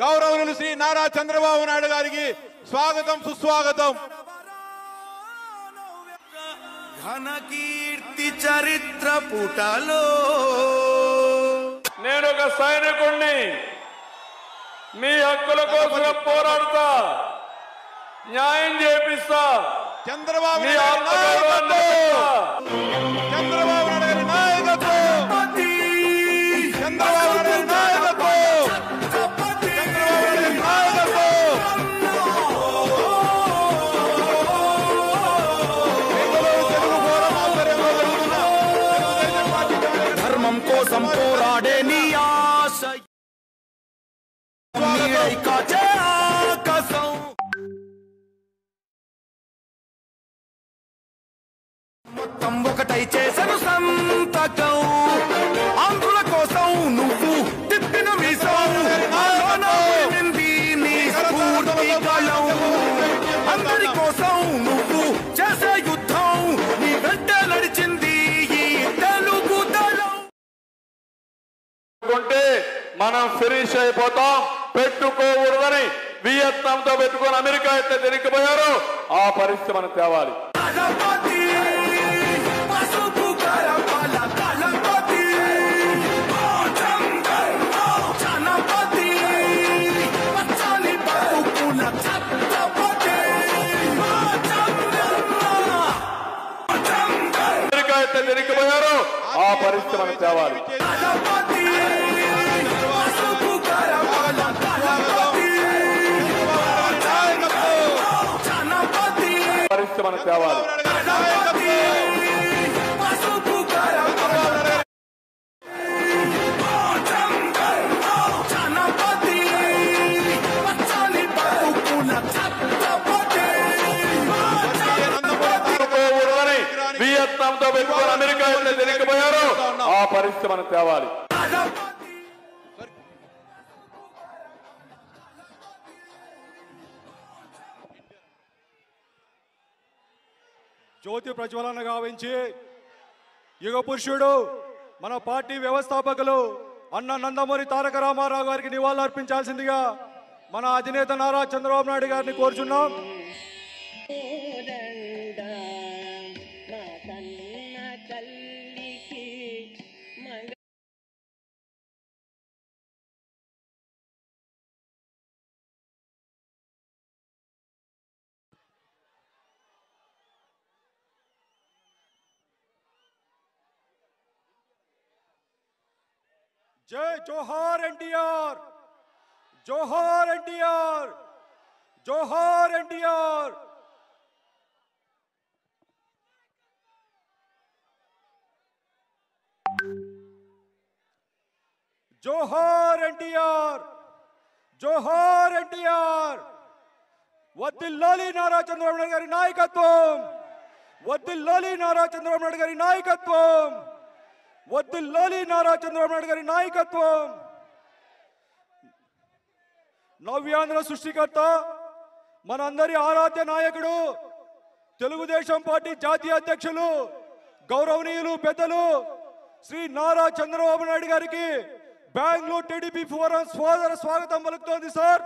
గౌరవనీయులు శ్రీ నారా చంద్రబాబు నాయుడు గారికి స్వాగతం సుస్వాగతం. ఘన కీర్తి చరిత్ర పుటలో నేను ఒక సైనికుణ్ణి, మీ హక్కుల కోసం పోరాడుతా, న్యాయం చేపిస్తా. చంద్రబాబు మీ చంద్రబాబు నాయుడు గారి నాయకత్వం, చంద్రబాబు నాయుడు గారి నాయకత్వం, ధర్మం కోసం పోరాడే నీ ఆశ మొత్తం ఒకటై చేసను సంతకం. ఆంధ్రుల కోసం నువ్వు తిప్పిన మీసం, నీ స్ఫూర్తి కళం. అందరి కోసం నువ్వు చేసే యుద్ధం, నీ వెంట నడిచింది ఈ తెలుగు దళం. మనం ఫినిష్ అయిపోతాం. పెట్టుకోకూడదని వియత్నాంతో పెట్టుకొని అమెరికా ఎట్లా తిరిగిపోయారో ఆ పరిస్థితి మనం తేవాలి. అమెరికా ఎట్లా తిరిగిపోయారో ఆ పరిస్థితి మనం తేవాలి. పరిస్థితి మనం తేవాలి. వియత్నాంతో పెట్టుకొని అమెరికా ఎట్లా తిరిగిపోయారో ఆ పరిస్థితి మనం తేవాలి. జ్యోతి ప్రజ్వలన గావించి యుగ పురుషుడు మన పార్టీ వ్యవస్థాపకులు అన్న నందమూరి తారక రామారావు గారికి నివాళులర్పించాల్సిందిగా మన అధినేత నారా చంద్రబాబు నాయుడు గారిని కోరుచున్నాం. జై జోహార్ ఎన్టీఆర్, జోహార్ ఎన్టీఆర్, జోహార్ ఎన్టీఆర్. జోహార్ ఎన్టీఆర్, జోహార్ ఎన్టీఆర్. వద్దిల్లాలి నారా చంద్రబాబు నాయుడు గారి నాయకత్వం, వద్దిల్లాలి నారా చంద్రబాబు నాయుడు గారి నాయకత్వం, వద్దిల్లాలి నారా చంద్రబాబు నాయుడు గారి నాయకత్వం. నవ్యాంధ్ర సృష్టికర్త, మనందరి ఆరాధ్య నాయకుడు, తెలుగుదేశం పార్టీ జాతీయ అధ్యక్షులు గౌరవనీయులు పెద్దలు శ్రీ నారా చంద్రబాబు నాయుడు గారికి బెంగళూరు టీడీపీ ఫోరం స్వాగతం పలుకుతోంది సార్.